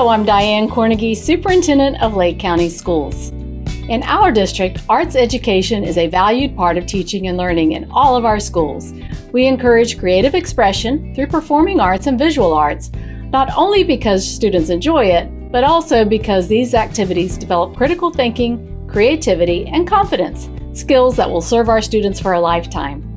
Hello, I'm Diane Cornegie, Superintendent of Lake County Schools. In our district, arts education is a valued part of teaching and learning in all of our schools. We encourage creative expression through performing arts and visual arts, not only because students enjoy it, but also because these activities develop critical thinking, creativity, and confidence, skills that will serve our students for a lifetime.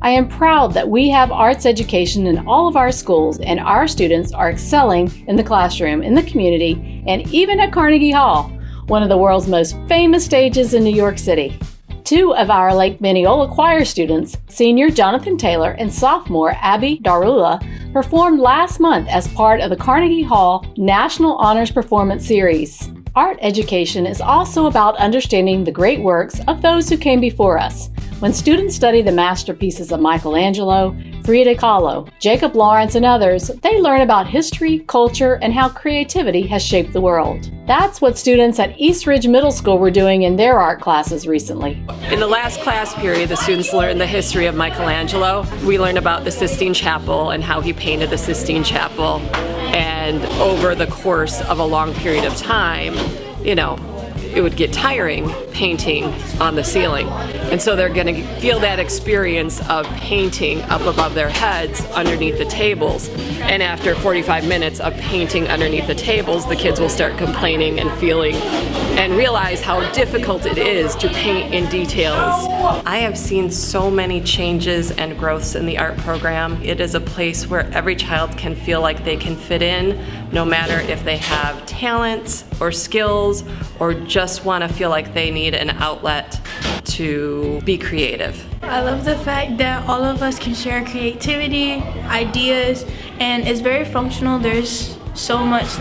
I am proud that we have arts education in all of our schools, and our students are excelling in the classroom, in the community, and even at Carnegie Hall, one of the world's most famous stages in New York City. Two of our Lake Mineola choir students, senior Jonathan Taylor and sophomore Abby Darula, performed last month as part of the Carnegie Hall National Honors Performance Series. Art education is also about understanding the great works of those who came before us. When students study the masterpieces of Michelangelo, Frida Kahlo, Jacob Lawrence, and others, they learn about history, culture, and how creativity has shaped the world. That's what students at East Ridge Middle School were doing in their art classes recently. In the last class period, the students learned the history of Michelangelo. We learned about the Sistine Chapel and how he painted the Sistine Chapel. And over the course of a long period of time, it would get tiring painting on the ceiling. And so they're going to feel that experience of painting up above their heads underneath the tables. And after 45 minutes of painting underneath the tables, the kids will start complaining and feeling and realize how difficult it is to paint in details. I have seen so many changes and growths in the art program. It is a place where every child can feel like they can fit in, no matter if they have talents or skills or just want to feel like they need an outlet to be creative. I love the fact that all of us can share creativity, ideas, and it's very functional. There's so much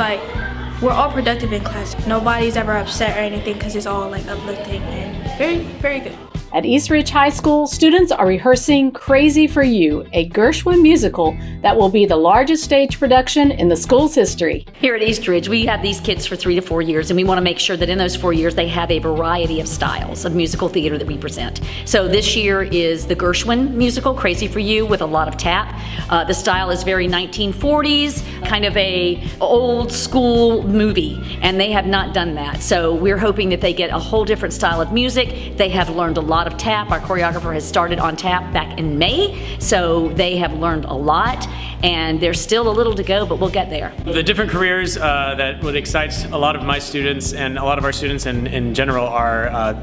we're all productive in class. Nobody's ever upset or anything because it's all uplifting and very, very good. At East Ridge High School, students are rehearsing Crazy for You, a Gershwin musical that will be the largest stage production in the school's history. Here at East Ridge, we have these kids for 3 to 4 years, and we want to make sure that in those 4 years they have a variety of styles of musical theater that we present. So this year is the Gershwin musical, Crazy for You, with a lot of tap. The style is very 1940s, kind of a old school movie, and they have not done that. So we're hoping that they get a whole different style of music. They have learned a lot of tap. Our choreographer has started on tap back in May, so they have learned a lot, and there's still a little to go, but we'll get there. The different careers that would excite a lot of my students and a lot of our students in general are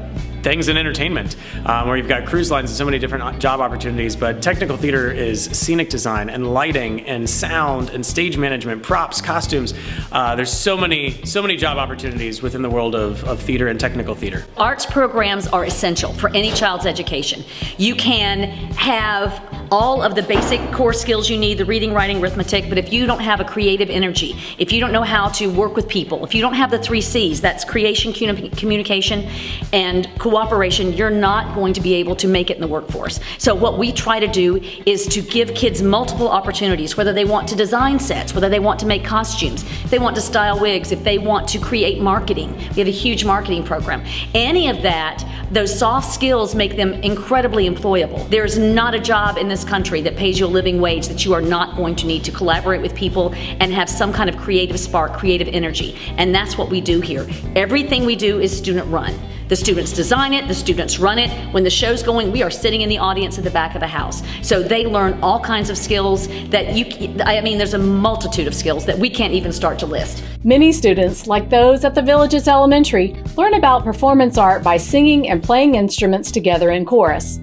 things in entertainment, where you've got cruise lines and so many different job opportunities, but technical theater is scenic design and lighting and sound and stage management, props, costumes. There's so many job opportunities within the world of theater and technical theater. Arts programs are essential for any child's education. You can have all of the basic core skills you need, the reading, writing, arithmetic, but if you don't have a creative energy, if you don't know how to work with people, if you don't have the 3 C's, that's creation, communication, and cooperation, you're not going to be able to make it in the workforce. So what we try to do is to give kids multiple opportunities, whether they want to design sets, whether they want to make costumes, if they want to style wigs, if they want to create marketing. We have a huge marketing program. Any of that, those soft skills make them incredibly employable. There's not a job in this country that pays you a living wage that you are not going to need to collaborate with people and have some kind of creative spark, creative energy. And that's what we do here. Everything we do is student run. The students design it, the students run it. When the show's going, we are sitting in the audience at the back of the house. So they learn all kinds of skills that there's a multitude of skills that we can't even start to list. Many students, like those at the Villages Elementary, learn about performance art by singing and playing instruments together in chorus.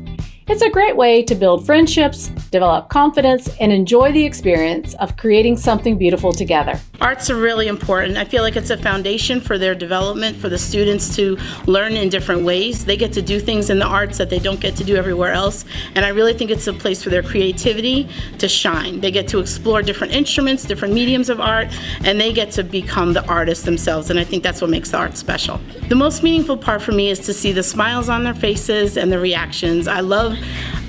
It's a great way to build friendships, develop confidence, and enjoy the experience of creating something beautiful together. Arts are really important. I feel like it's a foundation for their development, for the students to learn in different ways. They get to do things in the arts that they don't get to do everywhere else, and I really think it's a place for their creativity to shine. They get to explore different instruments, different mediums of art, and they get to become the artists themselves, and I think that's what makes the art special. The most meaningful part for me is to see the smiles on their faces and the reactions. I love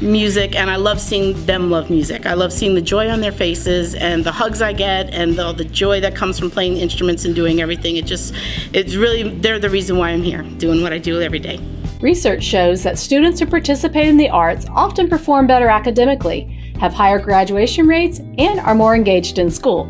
music, and I love seeing them love music. I love seeing the joy on their faces and the hugs I get and the joy that comes from playing instruments and doing everything. It's really, they're the reason why I'm here, doing what I do every day. Research shows that students who participate in the arts often perform better academically, have higher graduation rates, and are more engaged in school.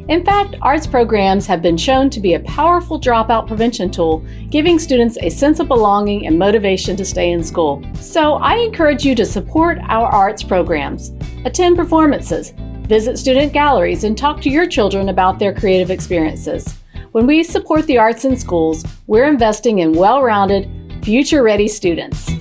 In fact, arts programs have been shown to be a powerful dropout prevention tool, giving students a sense of belonging and motivation to stay in school. So I encourage you to support our arts programs. Attend performances, visit student galleries, and talk to your children about their creative experiences. When we support the arts in schools, we're investing in well-rounded, future-ready students.